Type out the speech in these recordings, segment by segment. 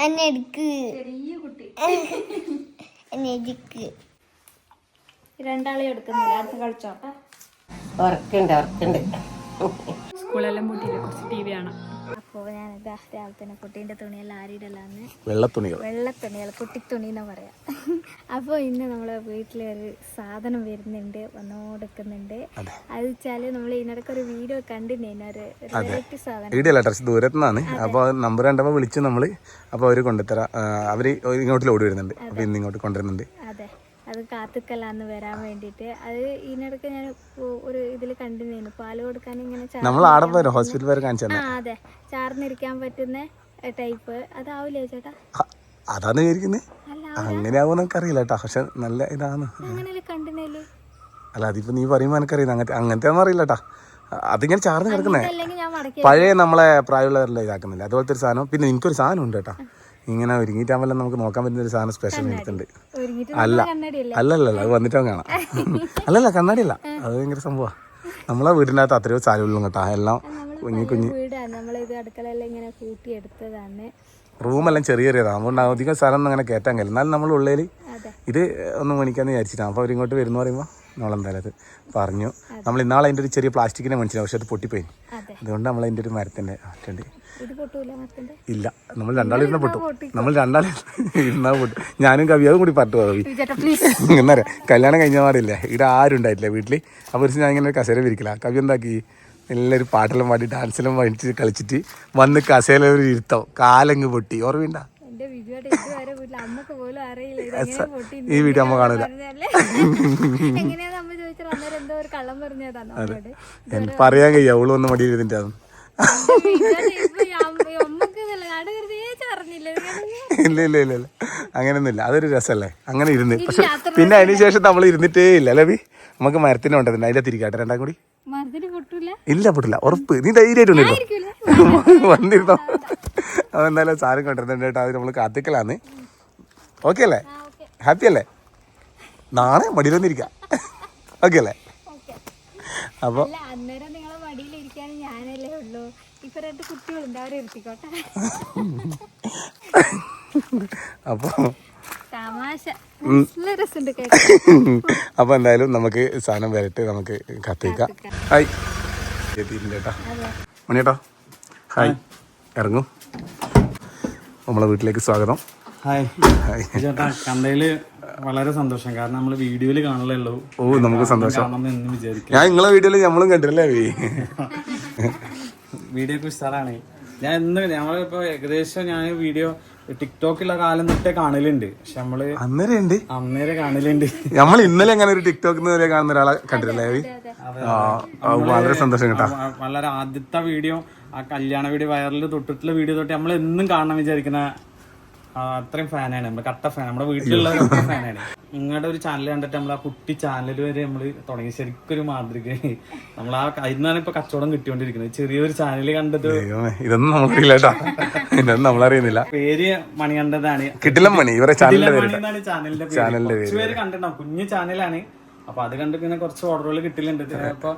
ചെറിയ കുട്ടി രണ്ടാളെ എടുക്കുന്നില്ല. അടുത്ത് കളിച്ചോട്ടെ. ഉറക്കുണ്ട് സ്കൂളെല്ലാം പൂട്ടിയില്ല, കുറച്ച് ടി വി കാണാം. അപ്പോൾ ഞാനിതാ രാവിലെ തന്നെ കുട്ടീൻ്റെ തുണിയെല്ലാം ആരിയിടലാന്ന്. വെള്ളത്തുണികൾ കുട്ടിത്തുണി എന്നാ പറയാം. അപ്പോൾ ഇന്ന് നമ്മളെ വീട്ടിലൊരു സാധനം വരുന്നുണ്ട്, വന്നോടുക്കുന്നുണ്ട്. അത് വെച്ചാൽ നമ്മൾ ഇതിനിടയ്ക്ക് ഒരു വീഡിയോ കണ്ടിരുന്നേനെ, ഒരു വെറൈറ്റി സാധനം. വീഡിയോ അല്ല, കുറച്ച് ദൂരത്തു നിന്നാണ്. അപ്പോൾ നമ്പർ കണ്ടപ്പോൾ വിളിച്ചു നമ്മൾ. അപ്പോൾ അവർ കൊണ്ടുതരാം. അവർ ഇങ്ങോട്ട് ലോഡ് വരുന്നുണ്ട്. അപ്പോൾ ഇന്ന് ഇങ്ങോട്ട് കൊണ്ടുവരുന്നുണ്ട്. അതെ, അത് കാത്തുക്കല്ലാന്ന് വരാൻ വേണ്ടിയിട്ട്. അത് ഇതിനിടയ്ക്ക് ഞാൻ ഒരു ഇതിൽ കണ്ടിരുന്നു, പാല് കൊടുക്കാൻ ഇങ്ങനെ ഹോസ്പിറ്റൽ വരെ കാണിച്ചു. അതെ, ചാർന്നിരിക്കാൻ പറ്റുന്ന ടൈപ്പ്. അതാവില്ലേ ചേട്ടാ? അതാണ് വിചാരിക്കുന്നത്. അങ്ങനെയാവും നമുക്കറിയില്ല കേട്ടോ, പക്ഷെ നല്ല ഇതാണ്. അങ്ങനെയല്ലേ കണ്ടിരുന്നേല്? അല്ല, അതിപ്പോ നീ പറയുമ്പോൾ എനിക്കറിയില്ല. അങ്ങനത്തെ ഒന്നും അറിയില്ല കേട്ടോ. അതിങ്ങനെ ചാർന്ന് കിടക്കുന്നേ, പഴയ നമ്മളെ പ്രായമുള്ളവരെല്ലാം ഇതാക്കുന്നില്ല, അതുപോലത്തെ ഒരു സാധനം. പിന്നെ എനിക്കൊരു സാധനം ഉണ്ട് കേട്ടോ, ഇങ്ങനെ ഒരുങ്ങിയിട്ടാകുമ്പോൾ നമുക്ക് നോക്കാൻ പറ്റുന്ന ഒരു സാധനം സ്പെഷ്യൽ എടുത്തുണ്ട്. അല്ലല്ല, അത് വന്നിട്ടാവും കാണാം. അല്ലല്ല, കണ്ണാടിയല്ല, അത് ഭയങ്കര സംഭവമാണ്. നമ്മളെ വീടിൻ്റെ അകത്ത് അത്രയോ സാധനമുള്ളൂ കേട്ടോ, എല്ലാം കുഞ്ഞു റൂമെല്ലാം ചെറിയതാണ്. അതുകൊണ്ട് അധികം സ്ഥലം ഒന്നും അങ്ങനെ കയറ്റാൻ കഴിയില്ല. എന്നാലും നമ്മൾ ഉള്ളിൽ ഇത് ഒന്ന് മേടിക്കാമെന്ന് വിചാരിച്ചിട്ടാണ്. അപ്പോൾ അവരിങ്ങോട്ട് വരുന്ന പറയുമ്പോൾ നമ്മളെന്തായാലും അത് പറഞ്ഞു. നമ്മൾ ഇന്നാളെ അതിൻ്റെ ഒരു ചെറിയ പ്ലാസ്റ്റിക്കിനെ മേടിച്ചില്ല, പക്ഷെ അത് പൊട്ടിപ്പോയി. അതുകൊണ്ട് നമ്മൾ അതിൻ്റെ ഒരു മരത്തിൻ്റെ ആറ്റുണ്ട്. ഇല്ല, നമ്മൾ രണ്ടാളിരുന്ന പൊട്ടും. ഇരുന്നാൽ പൊട്ടും. ഞാനും കവിയാവും കൂടി പറ്റു പോയി. എന്താ പറയുക, കല്യാണം കഴിഞ്ഞ പാടില്ലേ, ഇവിടെ ആരും ഉണ്ടായിട്ടില്ല വീട്ടിൽ. അപ്പോൾ ഞാൻ ഇങ്ങനെ ഒരു കസേര വിരിക്കില്ല. കവി എന്താക്കി, എല്ലാവരും പാട്ടെല്ലാം പാടി ഡാൻസെല്ലാം പഠിച്ച് കളിച്ചിട്ട് വന്ന് കസേല ഒരു ഇരുത്തം, കാലങ്ങ് പൊട്ടി. ഓർമ്മയുണ്ട? ഈ വീഡിയോ അമ്മ കാണൂല. അതെ, പറയാൻ കഴിയ അവള് വന്ന് മടി എഴുതിൻ്റെ അത്. ഇല്ല, അങ്ങനെയൊന്നുമില്ല. അതൊരു രസമല്ലേ അങ്ങനെ ഇരുന്ന്. പക്ഷെ പിന്നെ അതിന് ശേഷം നമ്മൾ ഇരുന്നിട്ടേ ഇല്ല അല്ലേ ബി? നമുക്ക് മരത്തിന് കൊണ്ടതില്ല, അതിൻ്റെ തിരിക്കാട്ടെ രണ്ടാം കൂടി. ഇല്ല, പൊട്ടില്ല, ഉറപ്പ്. നീ ധൈര്യമായിട്ട് വന്നിരുന്നോ? അതെന്തായാലും സാധനം കൊണ്ടിരുന്നുണ്ട് കേട്ടോ. അത് നമ്മൾ കാത്തിക്കലാന്ന്. ഓക്കെ അല്ലേ? ഹാപ്പി അല്ലേ? നാളെ മടിയിലൊന്നിരിക്കാം. ഓക്കെ അല്ലേ? അപ്പോൾ അപ്പോൾ എന്തായാലും നമുക്ക് സാധനം വരട്ട്, നമുക്ക് കത്തിക്കാം. ഹായ് ചേട്ടാ, മണിയേട്ടാ ഹായ്. ഇറങ്ങും, നമ്മളെ വീട്ടിലേക്ക് സ്വാഗതം. ഹായ് ചേട്ടാ, കണ്ടതിൽ വളരെ സന്തോഷം. കാരണം നമ്മൾ വീഡിയോയിൽ കാണലേ ഉള്ളൂ. ഓ, നമുക്ക് സന്തോഷം. ഞാൻ നിങ്ങളെ വീഡിയോയിൽ നമ്മളും കണ്ടില്ലേ? വീഡിയോ ഒക്കെ ഉഷാറാണ്. ഞാൻ ഞങ്ങളിപ്പോ ഏകദേശം ഞാൻ വീഡിയോ ടിക്ടോക്കുള്ള കാലം തൊട്ടേ കാണലുണ്ട്. പക്ഷെ നമ്മള് അന്നേരം കാണലുണ്ട്. നമ്മൾ ഇന്നലെ അങ്ങനെ ഒരു ടിക്ടോക്ക് കാണുന്ന ഒരാളെ കണ്ടില്ലേ? വളരെ സന്തോഷം കേട്ടോ. വളരെ ആദ്യത്തെ വീഡിയോ, ആ കല്യാണ വീഡിയോ, വൈറലിൽ തൊട്ടിട്ടുള്ള വീഡിയോ തൊട്ട് നമ്മൾ എന്നും കാണണം വിചാരിക്കുന്ന അത്രയും ഫാനാണ്. നമ്മള് കട്ട ഫാൻ, നമ്മുടെ വീട്ടിലുള്ള കട്ട ഫാനാണ്. നിങ്ങളുടെ ഒരു ചാനൽ കണ്ടിട്ട് നമ്മൾ ആ കുട്ടി ചാനൽ വരെ നമ്മള് തുടങ്ങി. ശരിക്കും ഒരു മാതൃക. നമ്മൾ ആ അതിന്നാണ് ഇപ്പൊ കച്ചവടം കിട്ടിക്കൊണ്ടിരിക്കുന്നത്. ചെറിയൊരു ചാനൽ കണ്ടത് ഇതൊന്നും നമുക്കറിയില്ല കേട്ടോ, ഇതൊന്നും നമ്മളറിയുന്നില്ല. പേര് മണികണ്ഠനാണ്, കിട്ടില്ല മണി, ഇവരെ ചാനലിന്റെ പേര് കണ്ടിട്ടുണ്ടാവും. കുഞ്ഞു ചാനലാണ്. അപ്പൊ അത് കണ്ട് പിന്നെ കുറച്ച് ഓർഡറുകൾ കിട്ടില്ലുണ്ട്. അപ്പൊ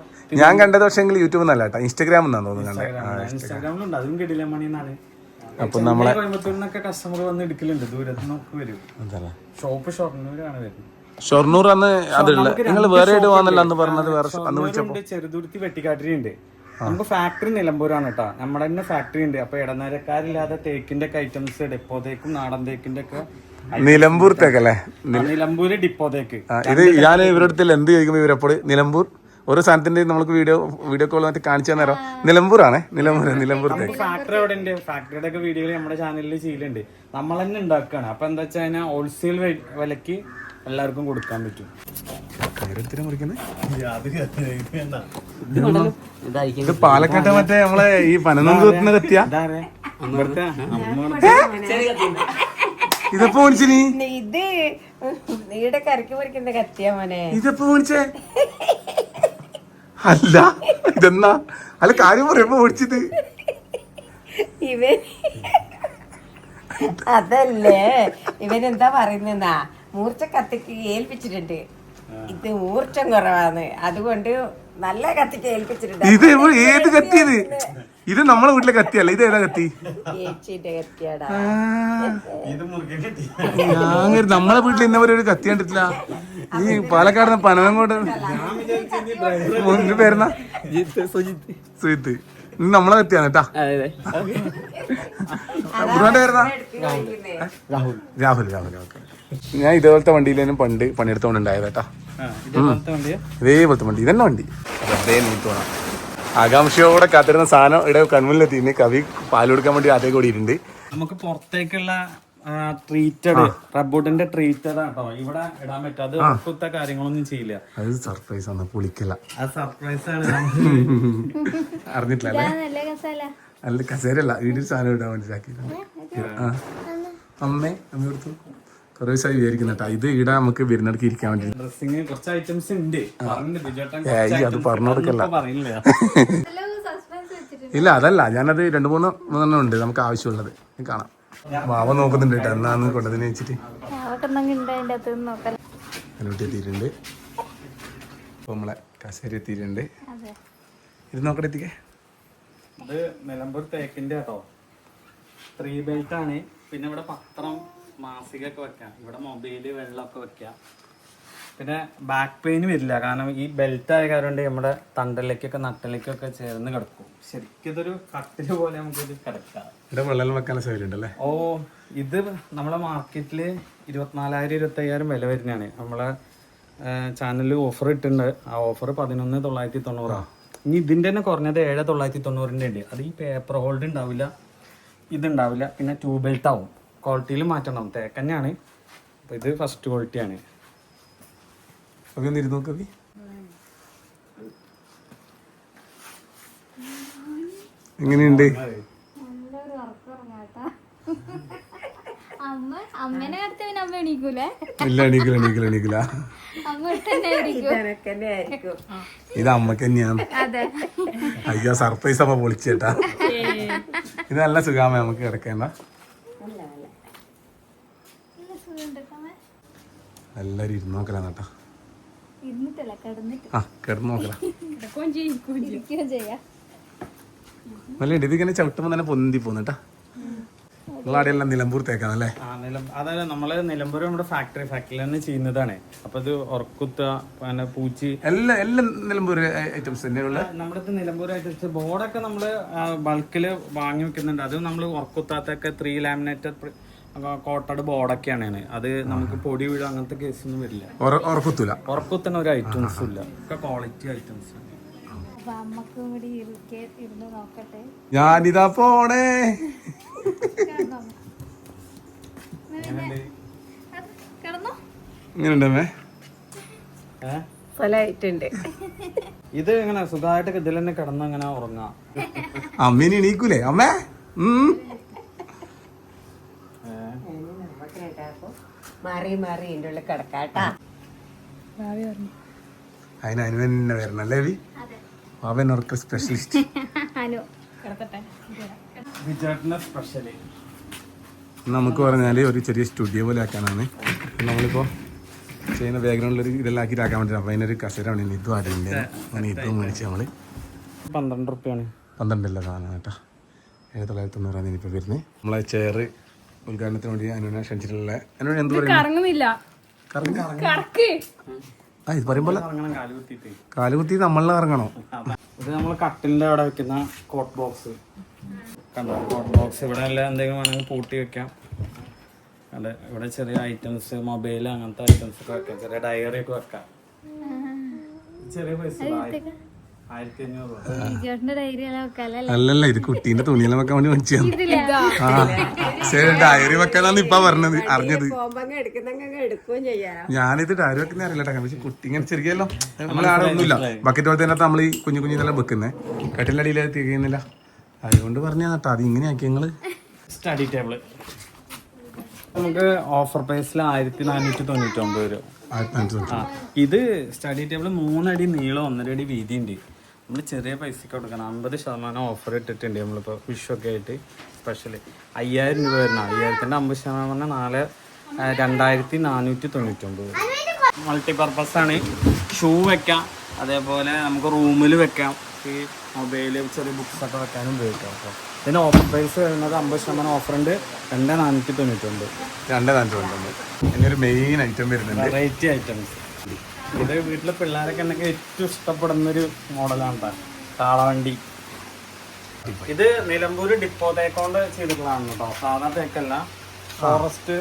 ഞാൻ കണ്ടത് പക്ഷേ യൂട്യൂബ് നല്ല കേട്ടോ, ഇൻസ്റ്റാഗ്രാമിൽ നിന്നാണ് തോന്നുന്നത്. ഇൻസ്റ്റാഗ്രാമിലുണ്ട്, അതും കിട്ടില്ല മണി എന്നാണ്. അപ്പൊ നമ്മളെ കോയമ്പത്തൂരിനൊക്കെ കസ്റ്റമർ വന്ന് എടുക്കലുണ്ട്, ദൂരത്തുനിന്നൊക്കെ വരും. ഷോപ്പ് ഷൊർണൂരാണ് വരുന്നത്. ഷൊർണൂർ അന്ന് അതുള്ള നിങ്ങൾ വേറെ അന്ന് പറഞ്ഞത് ചെറുതുരുത്തി വെട്ടിക്കാട്ടിരി. നമുക്ക് ഫാക്ടറി നിലമ്പൂരാണ് കേട്ടോ, നമ്മുടെ തന്നെ ഫാക്ടറി ഉണ്ട്. അപ്പൊ ഇടനിലക്കാരില്ലാതെ തേക്കിന്റെ ഒക്കെ ഐറ്റംസ്, ഡെപ്പോ തേക്കും നാടൻ തേക്കിന്റെ ഒക്കെ നിലമ്പൂർ തേക്കല്ലേ? നിലമ്പൂര് ഡിപ്പോ തേക്ക്. ഇത് ഞാൻ ഇവരുടെ അടുത്ത് എന്ത് ചോദിക്കുമ്പോ ഇവരെപ്പോൾ നിലമ്പൂർ ഓരോ സാധനത്തിന്റെ നമുക്ക് വീഡിയോ കോൾ മറ്റേ കാണിച്ചു തന്നേരം. നിലമ്പൂരാണ്, നിലമ്പൂർ ഫാക്ടറി അവിടെ ഉണ്ട്. ഫാക്ടറിയുടെ ഒക്കെ വീഡിയോ നമ്മുടെ ചാനലിൽ ചെയ്യലുണ്ട്. നമ്മൾ തന്നെ ഉണ്ടാക്കുകയാണ്. അപ്പൊ എന്താ വെച്ചാൽ കഴിഞ്ഞാൽ ഹോൾസെയിൽ വിലക്ക് എല്ലാവർക്കും കൊടുക്കാൻ പറ്റും. ഇത് പാലക്കാട്ടെ മറ്റേ നമ്മളെ ഈ പനനൂന്ന് കത്തിയ ഇതെപ്പോ മേടിച്ചിനി? ഇതെപ്പോ മേടിച്ചേ? അല്ല, ഇതെന്നാ? അല്ല, കാര്യം പറയുമ്പോ മേടിച്ചത് അതല്ലേ. ഇവനെന്താ പറയുന്ന മൂർച്ച കത്തിക്ക് ഏൽപ്പിച്ചിട്ടുണ്ട്. ഇത് ഊർജം കുറവാണ്, അതുകൊണ്ട് നല്ല കത്തിക്ക് ഏൽപ്പിച്ചിട്ടുണ്ട്. ഇത് ഏത് കത്തി ഇത്? ഇത് നമ്മളെ വീട്ടിലെ കത്തിയല്ല, ഇത് ഏതാ കത്തി? ചേച്ചിന്റെ കത്തിയാടാ. ഞാൻ നമ്മളെ വീട്ടിൽ ഇന്നവരെ ഒരു കത്തി കണ്ടിട്ടില്ല. ഈ പാലക്കാട് പനവങ്ങോട്ട് പേരുന്ന സുജിത്ത്, ഇത് നമ്മളെ കത്തിയാണ് കേട്ടാ. രാഹുൽ. ഓക്കെ. ഞാൻ ഇതേപോലത്തെ വണ്ടിയിലും പണ്ട് പണിയെടുത്തോണ്ടുണ്ടായത് കേട്ടാ. ഇതേപോലത്തെ വണ്ടി, ഇതന്നെ വണ്ടി. അതേ നീട്ട് വേണം. ആകാംക്ഷയോടെ കാത്തിരുന്ന സാധനം ഇവിടെ കൺമുന്നിലെത്തി. ഇനി കവി പാൽ കൊടുക്കാൻ വേണ്ടി അതേ കൂടിയിട്ടുണ്ട്. നമുക്ക് പുറത്തേക്കുള്ള ട്രീറ്റഡ് റബ്ബോട്ടിന്റെ ട്രീറ്റഡ് ആട്ടോ ഇവിടെ ഇടാൻ പറ്റാതെ ഒത്ത കാര്യങ്ങളൊന്നും ചെയ്യില്ല. അത് സർപ്രൈസ് ആണ്, പൊളിക്കല. അത് സർപ്രൈസ് ആണ്. അറിഞ്ഞിട്ടില്ല അല്ല, കസേരല്ല, വീട്ടിൽ സാധനം ഇടാൻ വേണ്ടിട്ടാക്കി. അമ്മ കൊടുത്തു കുറെ ദിവസമായി വിചാരിക്കുന്നേട്ടാ. ഇത് ഇവിടെ നമുക്ക് വരുന്നിടക്ക് ഇരിക്കാൻ വേണ്ടി ഡ്രസ്സിങ് കുറച്ച് ഐറ്റംസ് ഉണ്ട്. അത് പറഞ്ഞു കൊടുക്കല്ല. ഇല്ല, അതല്ല, ഞാനത് 2-3 ഉണ്ട് നമുക്ക് ആവശ്യമുള്ളത്. കാണാം. മാവ നോക്കുന്നുണ്ട് കേട്ടോ, എന്നാന്ന് കൊണ്ടതിനെ വെച്ചിട്ട് എത്തിയിട്ടുണ്ട്. അപ്പൊ നമ്മളെ കസേര എത്തിയിട്ടുണ്ട്. ഇത് നോക്കട്ടെ, എത്തിക്കേ. ഇത് നിലമ്പൂർ തേക്കിന്റെ കേട്ടോ, 3 ബെൽറ്റ് ആണ്. പിന്നെ ഇവിടെ പത്രം മാസികയൊക്കെ വെക്കാം, ഇവിടെ മൊബൈല് വെള്ളമൊക്കെ വെക്കാം. പിന്നെ ബാക്ക് പെയിൻ വരില്ല, കാരണം ഈ ബെൽറ്റ് ആയ കാരണം നമ്മുടെ തണ്ടലേക്കൊക്കെ നട്ടലേക്കൊക്കെ ചേർന്ന് കിടക്കും. ശരിക്കും ഇതൊരു കട്ടില് പോലെ നമുക്കിത് കിടക്കാം. വെള്ളം വെക്കാൻ സൗകര്യം ഉണ്ടല്ലേ? ഓ, ഇത് നമ്മളെ മാർക്കറ്റില് 24,000-25,000 വില വരുന്നതാണ്. നമ്മളെ ചാനലിൽ ഓഫർ ഇട്ടുണ്ട്. ആ ഓഫർ 11,990. ഇനി ഇതിന്റെ തന്നെ കുറഞ്ഞത് 7,990 ഉണ്ട്. അത് ഈ പേപ്പർ ഹോൾഡ് ഉണ്ടാവില്ല, ഇതുണ്ടാവില്ല. പിന്നെ 2 ബെൽറ്റ് ആവും. ക്വാളിറ്റിയിൽ മാറ്റം ഉണ്ടാവും. തേക്ക് തന്നെയാണ്. അപ്പോൾ ഇത് ഫസ്റ്റ് ക്വാളിറ്റിയാണ്. നോക്കി എങ്ങനെയുണ്ട്? അമ്മേനെ അടുത്ത് പിന്നെ അമ്മ എണീക്കൂലേ? ഇല്ല, എണീക്കില്ല. ഇത് അമ്മക്ക് തന്നെയാണ്. അയ്യോ, സർപ്രൈസ് അമ്മ പൊളിച്ചേട്ടാ. ഇത് നല്ല സുഖാമ നമുക്ക് കിടക്കേണ്ട. എല്ലാരും ഇരുന്ന് നോക്കലാ കേട്ടാ. ആ, കിടന്ന് നോക്കലാ. നല്ല ഇതിങ്ങനെ ചവിട്ടുമ്പോ തന്നെ പൊന്തി പോന്നേട്ടാ. നിങ്ങളവിടെയെല്ലാം നിലമ്പൂർ തേക്കാണല്ലേ? അതായത് നമ്മള് നിലമ്പൂർ നമ്മുടെ ഫാക്ടറിയിൽ തന്നെ ചെയ്യുന്നതാണ്. അപ്പൊ ഇത് ഉറക്കുത്ത, പിന്നെ പൂച്ചി, എല്ലാം നിലമ്പൂർ ഐറ്റംസ് തന്നെയുള്ള. നമ്മുടെ നിലമ്പൂർ ഐറ്റംസ് ബോർഡൊക്കെ നമ്മള് ബൾക്കില് വാങ്ങി വെക്കുന്നുണ്ട്. അത് നമ്മൾ ഉറക്കുത്താത്തൊക്കെ 3 ലാമിനേറ്റഡ് കോട്ടഡ് ബോർഡൊക്കെയാണ്. അത് നമുക്ക് പൊടി വീഴും അങ്ങനത്തെ കേസൊന്നും വരില്ല. ഉറക്കുത്തുന്ന ഒരു ഐറ്റംസും ഇല്ല, ഒക്കെ ക്വാളിറ്റി ഐറ്റംസ്. ഞാനിതാ പോണേ. ഇങ്ങനെയുണ്ടമ്മേ? ഇത് ഇങ്ങനെ സുഖമായിട്ട് ഇതിൽ തന്നെ കിടന്ന് അങ്ങനെ ഉറങ്ങാം. അമ്മീന് എണീക്കൂലേ അമ്മേ? മാറി എന്റെ ഉള്ളിൽ കിടക്കാട്ടാ. അതിന് തന്നെ വരണല്ലേ? അവൻ ഉറക്ക സ്പെഷ്യലിസ്റ്റ്. നമുക്ക് പറഞ്ഞാല് ഒരു ചെറിയ സ്റ്റുഡിയോ പോലെ ആക്കാനാണ് നമ്മളിപ്പോ ചെയ്യുന്ന. ബാക്ക്ഗ്രൗണ്ടിലൊരു ഇതെല്ലാം ആക്കിയിട്ടാക്കാൻ വേണ്ടി. അപ്പൊ അതിനൊരു കസേര വേണ്ടി ഇതും ആടില്ല. ഇതും മേടിച്ച് നമ്മള് 12 റുപ്യാണ്. 12 സാധനം കേട്ടാ. 7,990 ഇനിയിപ്പോ വരുന്നത്. നമ്മളെ ചെയർ ഉദ്ഘാടനത്തിന് വേണ്ടി അനുവിനെ ക്ഷണിച്ചിട്ടുള്ള. അനുവിനെ എന്ത് പറയുന്നില്ല? ഇത് പറയുമ്പോ കാലുകുത്തി നമ്മളെ ഇറങ്ങണോ? ഇത് നമ്മൾ കട്ടിലിന്റെ അവിടെ വെക്കുന്ന കോട്ട് ബോക്സ് കണ്ടോ? കോട്ട് ബോക്സ് ഇവിടെ എല്ലാം എന്തെങ്കിലും വേണമെങ്കിൽ പൂട്ടി വെക്കാം. അതെ, ഇവിടെ ചെറിയ ഐറ്റംസ്, മൊബൈൽ, അങ്ങനത്തെ ഐറ്റംസ് ഒക്കെ വെക്കാം. ചെറിയ ഡയറി ഒക്കെ വെക്കാം. ചെറിയ പൈസ 1,500. അല്ലല്ല, ഇത് കുട്ടീന്റെ തുണിയെല്ലാം വെക്കാൻ വേണ്ടി മേടിച്ചാണ്. ശരി, ഡയറി വെക്കാന്നാണ് ഇപ്പൊ പറഞ്ഞത്, അറിഞ്ഞത്. ഞാനിത് ഡയറി വെക്കുന്ന അറിയില്ല. പക്ഷെ കുട്ടി ഇങ്ങനെ ചെറിയല്ലോ, നമ്മളെ ആടെ ഒന്നുമില്ല. ബക്കറ്റ് പോലത്തെ നമ്മൾ ഈ കുഞ്ഞിനെല്ലാം വെക്കുന്നേ. കട്ടിലിന്റെ അടിയിൽ തികയുന്നില്ല. അതുകൊണ്ട് പറഞ്ഞാ കേട്ടോ, അത് ഇങ്ങനെ ആക്കി ഞങ്ങള്. സ്റ്റഡി ടേബിള് നമുക്ക് ഓഫർ പ്രൈസിൽ 1,499 രൂപ. ഇത് സ്റ്റഡി ടേബിൾ 3 അടി നീളം, 1.5 അടി വീതി ഉണ്ട്. നമ്മൾ ചെറിയ പൈസക്ക് കൊടുക്കണം. 50% ഓഫർ ഇട്ടിട്ടുണ്ട്. നമ്മളിപ്പോൾ വിഷൊക്കെ ആയിട്ട് സ്പെഷ്യൽ 5,000 രൂപ വരണം. 5,000ന്റെ 50% പറഞ്ഞാൽ 2,499. മൾട്ടിപർപ്പസ് ആണ്. ഷൂ വെക്കാം, അതേപോലെ നമുക്ക് റൂമിൽ വെക്കാം, ഈ മൊബൈൽ ചെറിയ ബുക്സൊക്കെ വെക്കാനും ഉപയോഗിക്കാം. അപ്പോൾ ഇതിന് ഓഫർ പ്രൈസ് വരുന്നത് 50% ഓഫറുണ്ട്. 2499. 2499. ഇനിയൊരു മെയിൻ ഐറ്റം വരുന്നുണ്ട്, വെറൈറ്റി ഐറ്റംസ്. ഇത് വീട്ടിലെ പിള്ളേരൊക്കെ ഉണ്ടെങ്കിൽ ഏറ്റവും ഇഷ്ടപ്പെടുന്നൊരു മോഡലാണ് കേട്ടോ, താളവണ്ടി. ഇത് നിലമ്പൂർ ഡിപ്പോ തേക്കോണ്ട് ചെയ്തിട്ടുള്ളതാണ് കേട്ടോ, സാധാ തേക്കല്ല, ഫോറസ്റ്റ്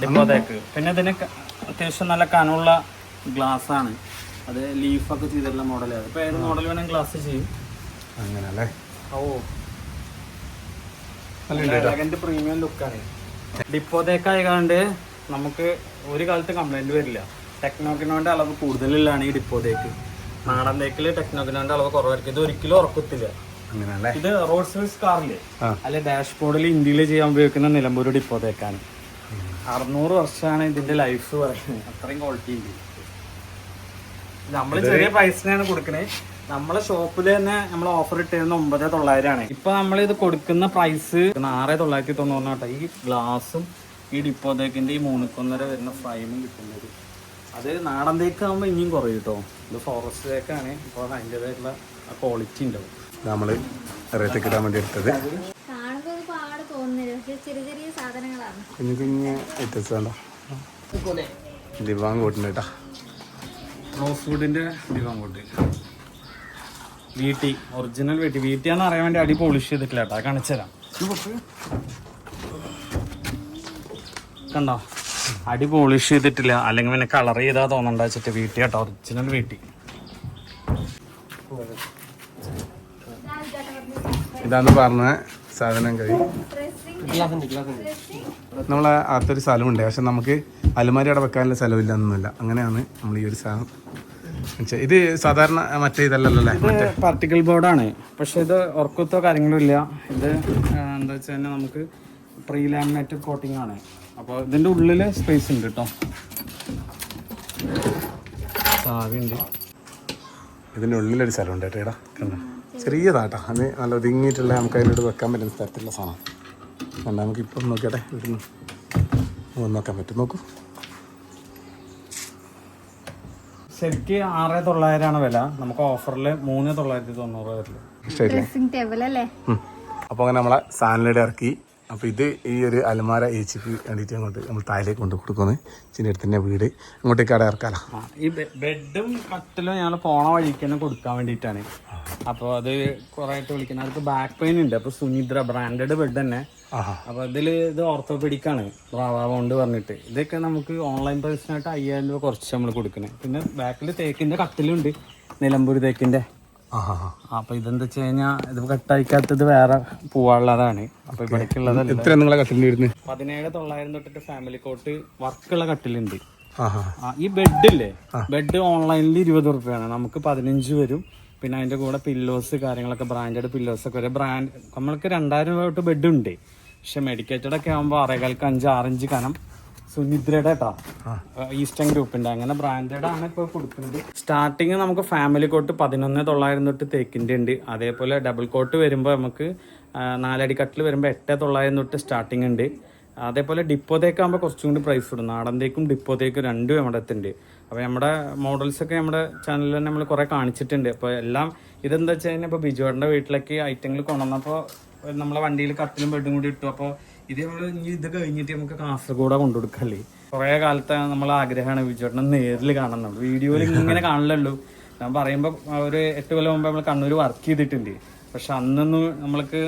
ഡിപ്പോ തേക്ക്. പിന്നെ ഇതിന് അത്യാവശ്യം നല്ല കനമുള്ള ഗ്ലാസ് ആണ്, അത് ലീഫൊക്കെ ചെയ്തിട്ടുള്ള മോഡലാണ്. ഇപ്പൊ ഏത് മോഡൽ വേണമെങ്കിൽ ഗ്ലാസ് ചെയ്യും. അങ്ങനെ അല്ലേ? ഓ, എലഗന്റ് പ്രീമിയം ലുക്കാണ്. ഡിപ്പോ തേക്കായതുകൊണ്ട് നമുക്ക് ഒരു കാലത്ത് കംപ്ലൈന്റ് വരില്ല. ടെക്നോക്കിനോന്റെ അളവ് കൂടുതലാണ് ഈ ഡിപ്പോ തേക്ക്. നാടൻ തേക്കില് ടെക്നോക്കിനോന്റെ അളവ് കുറവായിരിക്കും. ഇത് ഒരിക്കലും ഉറക്കത്തില്ല. ഇത് റോഡ്സ് റോയ്സ് കാറില്ലേ, അല്ലെ ഡാഷ്ബോർഡിൽ ഇന്ത്യയിൽ ചെയ്യാൻ ഉപയോഗിക്കുന്ന നിലമ്പൂർ ഡിപ്പോ തേക്കാണ്. 600 വർഷമാണ് ഇതിന്റെ ലൈഫ് പറയുന്നത്, അത്രയും ക്വാളിറ്റി ഉണ്ട്. നമ്മള് ചെറിയ പ്രൈസിനാണ് കൊടുക്കണേ. നമ്മളെ ഷോപ്പിൽ തന്നെ നമ്മൾ ഓഫർ ഇട്ടിരുന്ന 9900 ഇപ്പൊ നമ്മൾ ഇത് കൊടുക്കുന്ന പ്രൈസ് 6990. ഈ ഗ്ലാസും ഈ ഡിപ്പോ തേക്കിന്റെ ഈ 3.5 വരുന്ന ഫ്രെയിമും കിട്ടുന്നത്. അത് നാടൻ തേക്കാകുമ്പോൾ ഇനിയും കുറയും കേട്ടോ. ഇത് ഫോറസ്റ്റ് തേക്കാണ്, ഇപ്പോൾ അതിൻ്റെതായിട്ടുള്ള ക്വാളിറ്റി ഉണ്ടാവും. നമ്മള് ഇടാൻ വേണ്ടി എടുത്തത് കാണുമ്പോൾ പാട് തോന്നുന്നില്ല, പക്ഷെ ചെറിയ ചെറിയ സാധനങ്ങളാണ്. കുഞ്ഞു കുഞ്ഞ് ഐറ്റംസ് വേണ്ട. ദിവാൻ കോട്ടുണ്ട് കേട്ടാ, റോസ് വുഡിന്റെ ദിവാൻ കോട്ട്. വീട്ടി ഒറിജിനൽ വീട്ടിയാന്ന് അറിയാൻ വേണ്ടി അടി പോളിഷ് ചെയ്തിട്ടില്ല കേട്ടോ, കാണിച്ചുതരാം. കണ്ടോ, അടി പോളിഷ് ചെയ്തിട്ടില്ല, അല്ലെങ്കിൽ പിന്നെ കളർ ചെയ്താൽ തോന്നണ്ട വെച്ചിട്ട് വീട്ടി കേട്ടോ, ഒറിജിനൽ വീട്ടി. ഇതാന്ന് പറഞ്ഞ സാധനം കഴിയും. നമ്മളെ അടുത്തൊരു സ്ഥലമുണ്ട്, പക്ഷെ നമുക്ക് അലുമാരി അവിടെ വെക്കാനുള്ള സ്ഥലമില്ല എന്നൊന്നുമില്ല. അങ്ങനെയാണ് നമ്മൾ ഈ ഒരു സാധനം. ഇത് സാധാരണ മറ്റേ ഇതല്ലല്ലോ അല്ലേ? മറ്റേ പാർട്ടിക്കിൾ ബോർഡാണ്, പക്ഷെ ഇത് ഉറക്കത്തോ കാര്യങ്ങളും ഇല്ല. ഇത് എന്താ വെച്ച് കഴിഞ്ഞാൽ നമുക്ക് പ്രീ ലാമിനേറ്റഡ് കോട്ടിംഗ് ആണ്. അപ്പോൾ ഇതിൻ്റെ ഉള്ളിൽ സ്പേസ് ഉണ്ട് കേട്ടോ, ചാവിയുണ്ട്. ഇതിൻ്റെ ഉള്ളിലൊരു സ്ഥലമുണ്ട് കേട്ടോ. ഇടാ കണ്ട, ചെറിയതാട്ടാ, അത് നല്ല ഒതുങ്ങിയിട്ടുള്ള നമുക്ക് അതിനോട് വെക്കാൻ പറ്റുന്ന തരത്തിലുള്ള സാധനം. കണ്ട, നമുക്ക് ഇപ്പം നോക്കിയാട്ടെ, ഇവിടുന്ന് നോക്കാൻ പറ്റും. നോക്കൂ, ശരിക്ക് 6900 വില, നമുക്ക് ഓഫറിൽ 3990 വരില്ല. ഡ്രസ്സിംഗ് ടേബിൾ അല്ലേ? അപ്പോൾ അങ്ങനെ നമ്മളെ സാധനം ഇറക്കി. അപ്പോൾ ഇത് ഈ ഒരു അലമാര ഏച്ചിക്ക് വേണ്ടിയിട്ട് അങ്ങോട്ട് നമ്മൾ താഴേക്ക് കൊണ്ട് കൊടുക്കുന്നത്. ചിന്ന അടുത്തന്നെ വീട് അങ്ങോട്ടേക്ക് അവിടെ ഇറക്കാലോ. ഈ ബെഡും കട്ടിലും ഞങ്ങൾ പോണ വഴിക്ക് തന്നെ കൊടുക്കാൻ വേണ്ടിയിട്ടാണ്. അപ്പോൾ അത് കുറേ ആയിട്ട് വിളിക്കുന്നത്. അവർക്ക് ബാക്ക് പെയിൻ ഉണ്ട്. അപ്പോൾ സുനിദ്ര ബ്രാൻഡഡ് ബെഡ് തന്നെ. അപ്പോൾ ഇത് ഓർത്തോപെഡിക്കാണ്, ബ്രാവാ കൊണ്ട് പറഞ്ഞിട്ട്. ഇതൊക്കെ നമുക്ക് ഓൺലൈൻ പ്രൈസിനായിട്ട് 5000 രൂപ കുറച്ച് നമ്മൾ കൊടുക്കുന്നത്. പിന്നെ ബാക്കിൽ തേക്കിൻ്റെ കട്ടിലുണ്ട്, നിലമ്പൂർ തേക്കിൻ്റെ. അപ്പോൾ ഇതെന്താ വെച്ച് കഴിഞ്ഞാൽ ഇത് കട്ടയക്കാത്തത് വേറെ പോവാനുള്ളതാണ്. അപ്പോൾ ഇവിടേക്കുള്ളതല്ല. 17900 തൊട്ടിട്ട് ഫാമിലി കോട്ട് വർക്കുള്ള കട്ടിലുണ്ട്. ഈ ബെഡില്ലേ, ബെഡ് ഓൺലൈനിൽ 20 റുപ്യാണ്, നമുക്ക് 15 വരും. പിന്നെ അതിൻ്റെ കൂടെ പില്ലോസ് കാര്യങ്ങളൊക്കെ ബ്രാൻഡഡ് പില്ലോസൊക്കെ വരെ. ബ്രാൻഡ് നമ്മൾക്ക് 2000 രൂപ തൊട്ട് ബെഡ് ഉണ്ട്. പക്ഷെ മെഡിക്കേറ്റഡ് ഒക്കെ ആകുമ്പോൾ 6.5 ഇഞ്ച് കനം. സുനിദ്രയുടെ കേട്ടോ, ഈസ്റ്റേൺ ഗ്രൂപ്പിൻ്റെ, അങ്ങനെ ബ്രാൻഡഡ് ആണ് ഇപ്പോൾ കൊടുക്കുന്നത്. സ്റ്റാർട്ടിങ് നമുക്ക് ഫാമിലി കോട്ട് 11900 തൊട്ട് തേക്കിൻ്റെ ഉണ്ട്. അതേപോലെ ഡബിൾ കോട്ട് വരുമ്പോൾ നമുക്ക് 4 അടി കട്ടിൽ വരുമ്പോൾ 8900 തൊട്ട് സ്റ്റാർട്ടിങ് ഉണ്ട്. അതേപോലെ ഡിപ്പോ തേക്കാകുമ്പോൾ കുറച്ചും കൂടി പ്രൈസ് ഇടും. നാടൻ തേക്കും ഡിപ്പോ തേക്കും രണ്ടും നമ്മുടെ അടുത്തുണ്ട്. അപ്പോൾ നമ്മുടെ മോഡൽസൊക്കെ നമ്മുടെ ചാനലിൽ തന്നെ നമ്മൾ കുറേ കാണിച്ചിട്ടുണ്ട്. അപ്പോൾ എല്ലാം ഇതെന്താ വെച്ച് കഴിഞ്ഞാൽ ഇപ്പോൾ ബിജുവേട്ടൻ്റെ വീട്ടിലേക്ക് ഐറ്റങ്ങൾ കൊണ്ടുവന്നപ്പോൾ നമ്മളെ വണ്ടിയിൽ കട്ടിലും ബെഡും കൂടി ഇട്ടു. അപ്പോൾ ഇത് നമ്മൾ ഇനി ഇത് കഴിഞ്ഞിട്ട് നമുക്ക് കാസർഗോഡ് കൊണ്ടുകൊടുക്കല്ലേ. കുറേ കാലത്തെ നമ്മളെ ആഗ്രഹമാണ് ബിജുവേട്ടനെ നേരിൽ കാണണം. വീഡിയോയിൽ ഇങ്ങനെ കാണില്ലല്ലോ. ഞാൻ പറയുമ്പോൾ ഒരു 8 കൊല്ലം മുമ്പ് നമ്മൾ കണ്ണൂർ വർക്ക് ചെയ്തിട്ടുണ്ട്. പക്ഷെ അന്നൊന്നും നമ്മൾക്ക്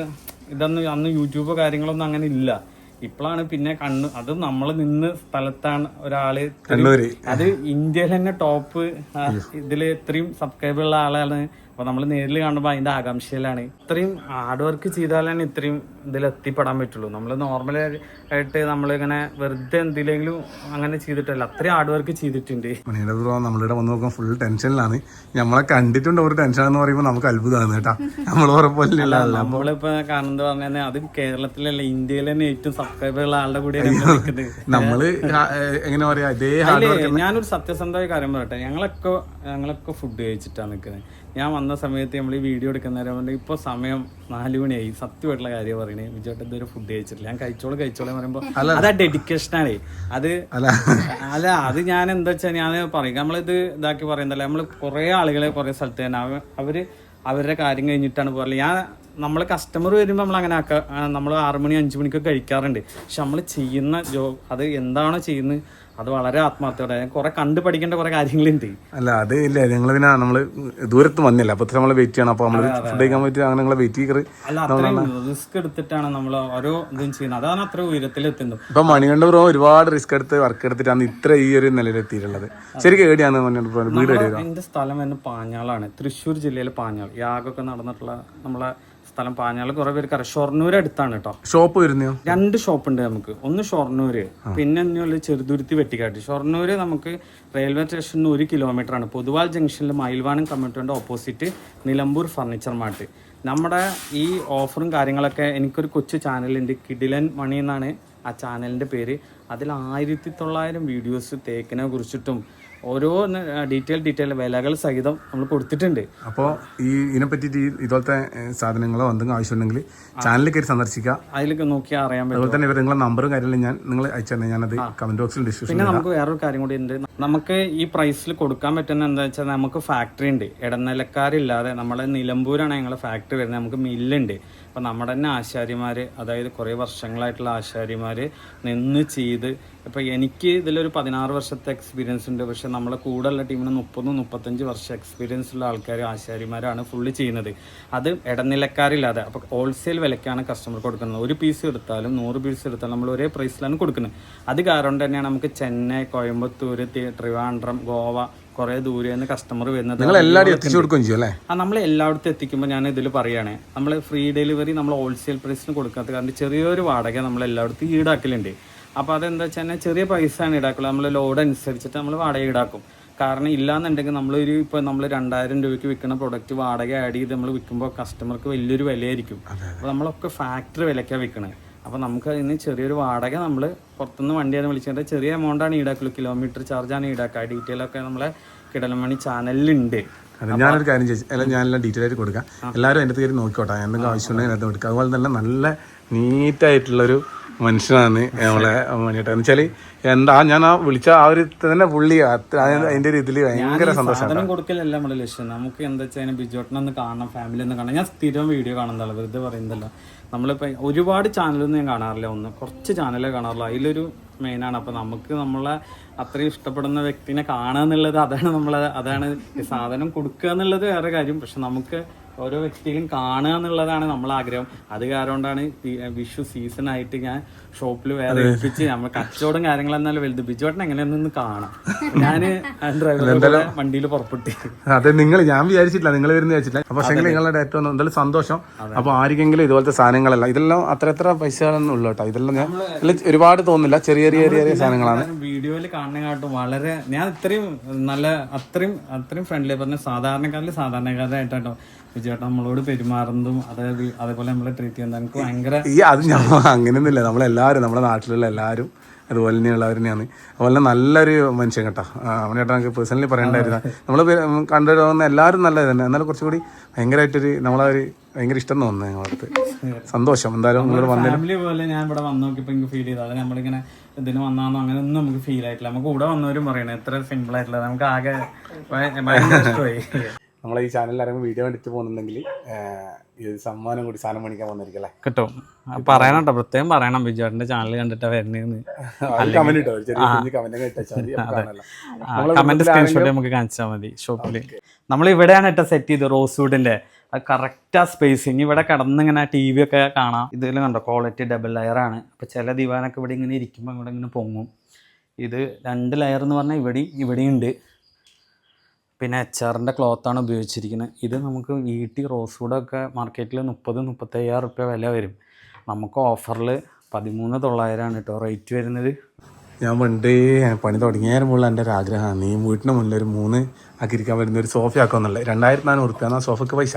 അന്ന് യൂട്യൂബോ കാര്യങ്ങളൊന്നും അങ്ങനെ ഇല്ല. ഇപ്പോഴാണ് പിന്നെ അത് നമ്മൾ നിന്ന് സ്ഥലത്താണ് ഒരാള്, അത് ഇന്ത്യയിൽ തന്നെ ടോപ്പ് ഇതിൽ ഇത്രയും സബ്സ്ക്രൈബുള്ള ആളാണ്. അപ്പൊ നമ്മൾ നേരിൽ കാണുമ്പോൾ അതിന്റെ ആകാംക്ഷയിലാണ്. ഇത്രയും ഹാർഡ് വർക്ക് ചെയ്താലാണ് ഇത്രയും ഇതിൽ എത്തിപ്പെടാൻ പറ്റുള്ളൂ. നമ്മൾ നോർമൽ ആയിട്ട് നമ്മളിങ്ങനെ വെറുതെ എന്തിലെങ്കിലും അങ്ങനെ ചെയ്തിട്ടല്ല, അത്രയും ഹാർഡ് വർക്ക് ചെയ്തിട്ടുണ്ട്. നമ്മളിവിടെ വന്ന് നോക്കാൻ ഫുൾ ടെൻഷനിലാണ്. നമ്മളെ കണ്ടിട്ടുണ്ട് ഒരു ടെൻഷൻ എന്ന് പറയുമ്പോൾ നമുക്ക് അത്ഭുതമാണ് കേട്ടാ. നമ്മളിപ്പോ കാണുന്നത് പറഞ്ഞാൽ അത് കേരളത്തിലല്ല, ഇന്ത്യയിൽ തന്നെ ഏറ്റവും സബ്സ്ക്രൈബറുള്ള ആളുടെ കൂടെ നമ്മള് എങ്ങനെ പറയാ, ഇതേ ഹാർഡ് വർക്ക്. ഞാനൊരു സത്യസന്ധമായ കാര്യം പറയട്ടെ, ഞങ്ങളൊക്കെ ഫുഡ് കഴിച്ചിട്ടാണ് നിൽക്കുന്നത്. ഞാൻ വന്ന സമയത്ത് നമ്മൾ ഈ വീഡിയോ എടുക്കുന്നവരെ ഇപ്പോൾ സമയം 4 മണിയായി, സത്യമായിട്ടുള്ള കാര്യം പറയണേ. ബിജുവേട്ടൻ ഇതുവരെ ഫുഡ് കഴിച്ചിട്ടില്ല. ഞാൻ കഴിച്ചോളെ പറയുമ്പോൾ അത് ആ ഡെഡിക്കേഷനാണേ. അത് അല്ല അത് ഞാൻ എന്താ വെച്ചാൽ ഞാൻ പറയും, നമ്മളിത് ഇതാക്കി പറയുന്നതല്ല. നമ്മൾ കുറേ ആളുകളെ കുറേ സ്ഥലത്ത് തന്നെ അവരുടെ കാര്യം കഴിഞ്ഞിട്ടാണ് പോകാറ്. നമ്മൾ കസ്റ്റമർ വരുമ്പോൾ നമ്മൾ അങ്ങനെ നമ്മൾ 6 മണി 5 മണിക്കൊക്കെ കഴിക്കാറുണ്ട്. പക്ഷെ നമ്മൾ ചെയ്യുന്ന ജോബ് അത് എന്താണോ ചെയ്യുന്നത് അത് വളരെ ആത്മാർത്ഥയോടെ കുറെ കണ്ടു പഠിക്കേണ്ട കുറെ കാര്യങ്ങളുണ്ട്. അല്ല അത് ഇല്ല, ഞങ്ങൾ പിന്നെ നമ്മള് ദൂരത്ത് വന്നില്ല, അപ്പൊ നമ്മൾ വെയിറ്റ് ചെയ്യണം. അപ്പൊ നമ്മള് ഫുഡ് കഴിക്കാൻ പറ്റി അങ്ങനെ നിങ്ങളെ വെയിറ്റ് ചെയ്യറ്. അല്ല അത്രയും റിസ്ക് എടുത്തിട്ടാണ് നമ്മൾ ഓരോ ഇതും ചെയ്യുന്നത്. അതാണ് അത്ര ഉയരത്തിലെത്തുന്നത്. ഇപ്പൊ മണികണ്ഠ ബ്രോ ഒരുപാട് റിസ്ക് എടുത്ത് വർക്ക് എടുത്തിട്ടാണ് ഇത്ര ഈ ഒരു നിലയിലെത്തിയിട്ടുള്ളത്. ശരിക്കും എവിടെയാണ് വീട് എവിടെയാണ്? എന്റെ സ്ഥലം എന്ന് പാഞ്ഞാളാണ്, തൃശ്ശൂർ ജില്ലയിലെ പാഞ്ഞാൾ. യാഗമൊക്കെ നടന്നിട്ടുള്ള നമ്മളെ സ്ഥലം പാഞ്ഞാൾ. കുറെ പേർക്ക് ഷൊർണൂർ അടുത്താണ് കേട്ടോ. ഷോപ്പ് വരുന്നോ? 2 ഷോപ്പ് ഉണ്ട് നമുക്ക്. ഒന്ന് ഷൊർണൂര്, പിന്നെ ചെറുതുരുത്തി വെട്ടിക്കാട്ട്. ഷൊർണൂര് നമുക്ക് റെയിൽവേ സ്റ്റേഷനിൽ 1 കിലോമീറ്റർ ആണ്. പൊതുവാൾ ജംഗ്ഷനിൽ മയിൽവാനം കമ്മ്യൂണിറ്റിയുടെ ഓപ്പോസിറ്റ് നിലമ്പൂർ ഫർണിച്ചർ മാർട്ട്. നമ്മുടെ ഈ ഓഫറും കാര്യങ്ങളൊക്കെ എനിക്കൊരു കൊച്ചു ചാനലുണ്ട്, കിടിലൻ മണി എന്നാണ് ആ ചാനലിൻ്റെ പേര്. അതിൽ 1900 വീഡിയോസ് തേക്കിനെ കുറിച്ചിട്ടും ഓരോ ഡീറ്റെയിൽ വിലകൾ സഹിതം നമ്മൾ കൊടുത്തിട്ടുണ്ട്. അപ്പോൾ ഇതിനെ പറ്റിയിട്ട് ഇതുപോലത്തെ സാധനങ്ങളോ എന്തെങ്കിലും ആവശ്യമുണ്ടെങ്കിൽ ചാനലിൽ കയറി സന്ദർശിക്കുക, അതിലേക്ക് നോക്കിയാൽ അറിയാൻ പറ്റും. അതുപോലെ തന്നെ നിങ്ങളുടെ നമ്പറും കാര്യങ്ങളും നിങ്ങൾ അയച്ചു തന്നെ ഞാനത് കമന്റ് ബോക്സിൽ ഡിസ്ക്രിപ്ഷൻ. പിന്നെ നമുക്ക് വേറൊരു കാര്യം കൂടി ഉണ്ട്, നമുക്ക് ഈ പ്രൈസിൽ കൊടുക്കാൻ പറ്റുന്ന എന്താ വെച്ചാൽ നമുക്ക് ഫാക്ടറി ഉണ്ട്. ഇടനിലക്കാരില്ലാതെ നമ്മളെ നിലമ്പൂരാണ് ഞങ്ങളെ ഫാക്ടറി വരുന്നത്. നമുക്ക് മില്ലുണ്ട്. അപ്പോൾ നമ്മുടെ തന്നെ ആശാരിമാർ, അതായത് കുറേ വർഷങ്ങളായിട്ടുള്ള ആശാരിമാർ നിന്ന് ചെയ്ത്, ഇപ്പോൾ എനിക്ക് ഇതിലൊരു 16 വർഷത്തെ എക്സ്പീരിയൻസ് ഉണ്ട്. പക്ഷേ നമ്മളെ കൂടെയുള്ള ടീമിന് 30-35 വർഷം എക്സ്പീരിയൻസ് ഉള്ള ആൾക്കാർ ആശാരിമാരാണ് ഫുള്ള് ചെയ്യുന്നത്. അത് ഇടനിലക്കാരില്ലാതെ. അപ്പോൾ ഹോൾസെയിൽ വിലയ്ക്കാണ് കസ്റ്റമർ കൊടുക്കുന്നത്. 1 പീസ് എടുത്താലും 100 പീസ് എടുത്താലും നമ്മൾ ഒരേ പ്രൈസിലാണ് കൊടുക്കുന്നത്. അത് കാരണം തന്നെയാണ് നമുക്ക് ചെന്നൈ, കോയമ്പത്തൂർ, ട്രിവാൻഡ്രം, ഗോവ, കുറേ ദൂരെ നിന്ന് കസ്റ്റമർ വരുന്നത്. നമ്മൾ എല്ലായിടത്തും എത്തിച്ചു കൊടുക്കുകയും ചെയ്യും അല്ലേ? നമ്മൾ എല്ലായിടത്തും എത്തിക്കുമ്പോൾ ഞാൻ ഇതിൽ പറയുകയാണ്, നമ്മൾ ഫ്രീ ഡെലിവറി നമ്മൾ ഹോൾസെയിൽ പ്രൈസിന് കൊടുക്കാത്ത കാരണം ചെറിയൊരു വാടക നമ്മൾ എല്ലായിടത്തും ഈടാക്കലുണ്ട്. അപ്പോൾ അതെന്താ വെച്ചാൽ ചെറിയ പൈസയാണ് ഈടാക്കുള്ളൂ. നമ്മൾ ലോഡ് അനുസരിച്ചിട്ട് നമ്മൾ വാടക ഈടാക്കും. കാരണം ഇല്ലാന്നുണ്ടെങ്കിൽ ഇപ്പോൾ നമ്മൾ 2000 രൂപയ്ക്ക് വിൽക്കുന്ന പ്രൊഡക്റ്റ് വാടക ആഡ് ചെയ്ത് നമ്മൾ വിൽക്കുമ്പോൾ കസ്റ്റമർക്ക് വലിയൊരു വിലയായിരിക്കും. അപ്പോൾ നമ്മളൊക്കെ ഫാക്ടറി വിലയ്ക്കാണ് വിൽക്കണത്. അപ്പോൾ നമുക്ക് അതിന് ചെറിയൊരു വാടക നമ്മൾ പുറത്തുനിന്ന് വണ്ടിയാണ് വിളിച്ചിട്ട് ചെറിയ എമൗണ്ടാണ് ഈടാക്കുള്ളൂ. കിലോമീറ്റർ ചാർജാണ് ഈടാക്കുക. ഡീറ്റെയിൽ ഒക്കെ നമ്മളെ കിടലമണി ചാനലിലുണ്ട്. ഞാനൊരു കാര്യം ചോദിച്ചു, അല്ല ഞാനെല്ലാം ഡീറ്റെയിൽ ആയിട്ട് കൊടുക്കാം. എല്ലാവരും എൻ്റെ കയറി നോക്കിക്കോട്ടെ, എന്തെങ്കിലും ആവശ്യമുണ്ടെങ്കിൽ അതിനകത്ത് കൊടുക്കുക. അതുപോലെ തന്നെ നല്ല നീറ്റായിട്ടുള്ളൊരു മനുഷ്യനാണ് നമ്മളെ മണിയേട്ടൻ. എന്ന് വെച്ചാൽ എന്താ ഞാൻ വിളിച്ച ആ ഒരു തന്നെ പുള്ളി അതിന്റെ ഒരു ഇതിൽ ഭയങ്കര സന്തോഷം. സാധനം കൊടുക്കലല്ല നമ്മുടെ ലക്ഷ്യം. നമുക്ക് എന്താ വെച്ചാൽ ബിജുവേട്ടനെ ഒന്ന് കാണണം, ഫാമിലി ഒന്ന് കാണാം. ഞാൻ സ്ഥിരം വീഡിയോ കാണുന്നതല്ല, വെറുതെ പറയുന്നതല്ല. നമ്മളിപ്പോൾ ഒരുപാട് ചാനലൊന്നും ഞാൻ കാണാറില്ല, കുറച്ച് ചാനലേ കാണാറുള്ളൂ. അതിലൊരു മെയിനാണ്. അപ്പോൾ നമുക്ക് നമ്മളെ അത്രയും ഇഷ്ടപ്പെടുന്ന വ്യക്തിനെ കാണുക എന്നുള്ളത് അതാണ് ഈ സാധനം കൊടുക്കുക എന്നുള്ളത് വേറെ കാര്യം. പക്ഷെ നമുക്ക് ഓരോ വ്യക്തിയിലും കാണുക എന്നുള്ളതാണ് നമ്മളെ ആഗ്രഹം. അത് കാരണം കൊണ്ടാണ് വിഷു സീസൺ ആയിട്ട് ഞാൻ ഷോപ്പിൽ വേറെ ഏൽപ്പിച്ച് നമ്മൾ കച്ചവടം കാര്യങ്ങളെന്നാലും വലുത് ബിജുവേട്ടൻ എങ്ങനെയൊന്നും കാണാം. ഞാൻ ഡ്രൈവറുടെ വണ്ടിയിൽ പുറപ്പെട്ടു. അതെ, ഞാൻ വിചാരിച്ചിട്ടില്ല നിങ്ങൾ വരുന്ന വിചാരിച്ചില്ല. പക്ഷേ നിങ്ങളുടെ ഏറ്റവും എന്തായാലും സന്തോഷം. അപ്പോൾ ആർക്കെങ്കിലും ഇതുപോലത്തെ സാധനങ്ങളല്ല, ഇതെല്ലാം അത്ര പൈസകളൊന്നും ഉള്ളു കേട്ടോ. ഇതെല്ലാം ഞാൻ ഒരുപാട് തോന്നില്ല, ചെറിയ സാധനങ്ങളാണ്. വീഡിയോയിൽ കാണുന്നതിനായിട്ടും വളരെ ഞാൻ അത്രയും ഫ്രണ്ട്ലി പറഞ്ഞ സാധാരണക്കാരായിട്ടോ വിജയേട്ടൻ നമ്മളോട് പെരുമാറുന്നതും അതേപോലെ നമ്മളെ ട്രീറ്റ് ചെയ്യുന്നത് എനിക്ക് ഭയങ്കര അത് അങ്ങനെയൊന്നുമില്ല. നമ്മളെല്ലാവരും നമ്മുടെ നാട്ടിലുള്ള എല്ലാവരും അതുപോലെ തന്നെയുള്ളവർ തന്നെയാണ്. അതുപോലെ നല്ലൊരു മനുഷ്യൻ കേട്ടോ. അവനേട്ടാ നമുക്ക് പേഴ്സണലി പറയേണ്ടായിരുന്നു. നമ്മൾ കണ്ടുവരുന്ന എല്ലാവരും നല്ലത് തന്നെ. എന്നാലും കുറച്ചുകൂടി ഭയങ്കരമായിട്ടൊരു നമ്മളൊരു ഭയങ്കര ഇഷ്ടം തോന്നുന്നത് ഞങ്ങളടുത്ത്. സന്തോഷം എന്തായാലും നിങ്ങൾ വന്നതിലും. ഫാമിലി പോലെ ഞാൻ ഇവിടെ വന്ന് നോക്കിയപ്പോൾ എനിക്ക് ഫീൽ ചെയ്തു. അത് നമ്മളിങ്ങനെ ഇതിന് വന്നാന്നോ അങ്ങനെ ഒന്നും നമുക്ക് ഫീൽ ആയിട്ടില്ല. നമുക്ക് കൂടെ വന്നവരും പറയണേ എത്ര സിമ്പിൾ ആയിട്ടുള്ള നമുക്ക് ആകെ ഭയങ്കര ഇഷ്ടമായി. നമ്മളെ ഈ ചാനലിൽ ആരെങ്കിലും വീഡിയോ കണ്ടിട്ട് പോകുന്നുണ്ടെങ്കിൽ ഈ സമ്മാനം കൂടി സാധനം മേടിക്കാൻ വന്നിരിക്കല്ലേ കിട്ടും. പറയണട്ടോ, പ്രത്യേകം പറയണം ബിജുവേട്ടന്റെ ചാനൽ കണ്ടിട്ടാ വരുന്നതെന്ന്. കമന്റ് സ്ക്രീൻഷോട്ട് നമുക്ക് കാണിച്ചാൽ മതി. ഷോപ്പിൽ നമ്മൾ ഇവിടെയാണ് ഇട്ട സെറ്റ് ചെയ്ത് റോസ്വുഡിന്റെ. അത് കറക്റ്റ് ആ സ്പേസ്. ഇനി ഇവിടെ കിടന്നിങ്ങനെ TV ഒക്കെ കാണാം. ഇതിൽ കണ്ടോ ക്വാളിറ്റി ഡബിൾ ലെയർ ആണ്. അപ്പോൾ ചില ദിവാനൊക്കെ ഇവിടെ ഇങ്ങനെ ഇരിക്കുമ്പോൾ ഇവിടെ ഇങ്ങനെ പൊങ്ങും. ഇത് 2 ലെയർ എന്ന് പറഞ്ഞാൽ ഇവിടെയും ഉണ്ട്. പിന്നെ HR-ൻ്റെ ക്ലോത്താണ് ഉപയോഗിച്ചിരിക്കുന്നത്. ഇത് നമുക്ക് വീട്ടിൽ റോസ്വുഡൊക്കെ മാർക്കറ്റിൽ 30-35 റുപ്യ വില വരും. നമുക്ക് ഓഫറിൽ 13,900 കേട്ടോ റേറ്റ് വരുന്നത്. ഞാൻ പണ്ടേ പണി തുടങ്ങിയാൽ എൻ്റെ ഒരു ആഗ്രഹമാണ് ഈ വീട്ടിന് മുന്നിൽ ഒരു 3 ആക്കിയിരിക്കാൻ വരുന്ന ഒരു സോഫ ആക്കുമെന്നുള്ളത്. 2,400 റുപ്യ ആ സോഫയ്ക്ക് പൈസ.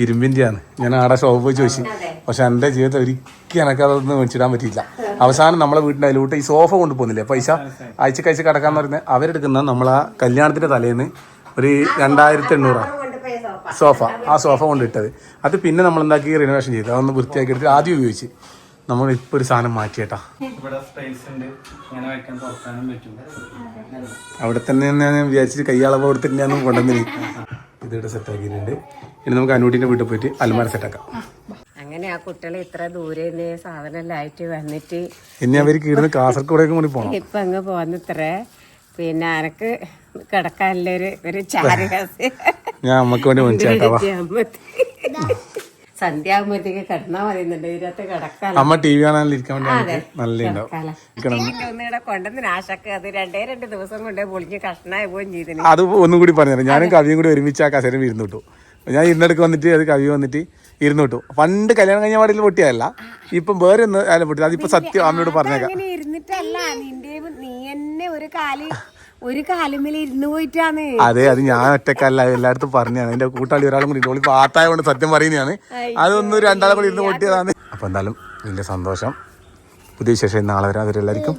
ഇരുമ്പിൻ്റെയാണ്. ഞാൻ ആടെ ഷോപ്പ് പോയി ചോദിച്ചു. പക്ഷെ എൻ്റെ ജീവിതത്തിൽ ഒരിക്കലും എനിക്ക് അതൊന്നും മേടിച്ചിടാൻ പറ്റിയില്ല. അവസാനം നമ്മളെ വീട്ടിൻ്റെ അതിലോട്ട് ഈ സോഫ കൊണ്ടുപോകുന്നില്ലേ പൈസ ആഴ്ച കിടക്കാന്ന് പറയുന്നത് അവരെടുക്കുന്നത് നമ്മളാ കല്യാണത്തിൻ്റെ തലേന്ന് ഒരു 2,800 ആ സോഫ കൊണ്ടിട്ടത്. അത് പിന്നെ നമ്മൾ എന്താക്കി റിനോവേഷൻ ചെയ്തു, അതൊന്ന് വൃത്തിയാക്കി എടുത്ത് ആദ്യം ഉപയോഗിച്ച്. നമ്മൾ ഇപ്പോൾ ഒരു സാധനം മാറ്റിയേട്ടാ. ഇവിടെ സ്പേസ് ഉണ്ട്, ഇങ്ങനെ വെക്കാൻ തുറക്കാനും പറ്റും. അവിടെ തന്നെ ഞാൻ വിചാരിച്ചിട്ട് കയ്യാളവ് കൊടുത്തിട്ട് ഞാൻ കൊണ്ടുവന്നില്ല. ഇതിവിടെ സെറ്റാക്കിയിട്ടുണ്ട്. ഇനി നമുക്ക് അനൂട്ടിൻ്റെ വീട്ടിൽ പോയിട്ട് അലമാര സെറ്റാക്കാം. അങ്ങനെ ആ കുട്ടികളെ ഇത്ര ദൂരെ സാധനം എല്ലാം ആയിട്ട് വന്നിട്ട് ഇനി അവർക്ക് ഇവിടുന്ന് കാസർഗോഡേക്കും കൂടി പോകണം. ഇപ്പൊ അങ്ങ് പോന്നിത്രേ. പിന്നെ എനക്ക് കിടക്കാനുള്ളൊരു ഒരു ചാരകാസ് ഞാൻ അമ്മക്ക് വേണ്ടി മനസ്സിലാക്കാവാ. സന്ധ്യ ആകുമ്പോഴത്തേക്ക് കിടന്നാ മതി. ഇതിനകത്ത് കിടക്കാൻ അമ്മ ടി വി കാണാൻ ഇരിക്കാൻ വേണ്ടി നല്ല ഉണ്ടാവും. ഒന്നിവിടെ കൊണ്ടുവന്ന് നാശക്ക് അത് 2 ദിവസം കൊണ്ടേ പൊളിഞ്ഞ് കഷ്ണമായി പോവുകയും ചെയ്തിന്. അത് ഒന്നും കൂടി പറഞ്ഞുതരാം. ഞാനും കവിയും കൂടി ഒരുമിച്ച് ആ കസേരം ഇരുന്നു കിട്ടു. ഞാൻ ഇരുന്നിടക്ക് വന്നിട്ട് അത് കവി വന്നിട്ട് ഇരുന്നു കിട്ടു. പണ്ട് കല്യാണം കഴിഞ്ഞ പാടിൽ പൊട്ടിയതല്ല, ഇപ്പം വേറെ ഒന്ന് അല്ല പൊട്ടി. അതിപ്പോ സത്യം അമ്മയോട് പറഞ്ഞേക്കാം. അങ്ങനെ ഇരുന്നിട്ടല്ല, നിന്റെ നീ എന്നെ ഒരു കാലുമേൽ ഇരുന്ന് പോയിട്ടാണ്. അതെ, അത് ഞാൻ ഒറ്റക്കല്ല, എല്ലായിടത്തും പറഞ്ഞാണ്. എന്റെ കൂട്ടാളി ഒരാളും കൂടി ഓളി പാത്തായ കൊണ്ട് സത്യം പറയുന്നതാണ്. അതൊന്നും രണ്ടാളും കൂടി ഇരുന്ന് പൊട്ടിയതാണ്. അപ്പൊ എന്തായാലും വലിയ സന്തോഷം. പുതിയ വിശേഷം നാളെ വരാം. അവരെല്ലാവർക്കും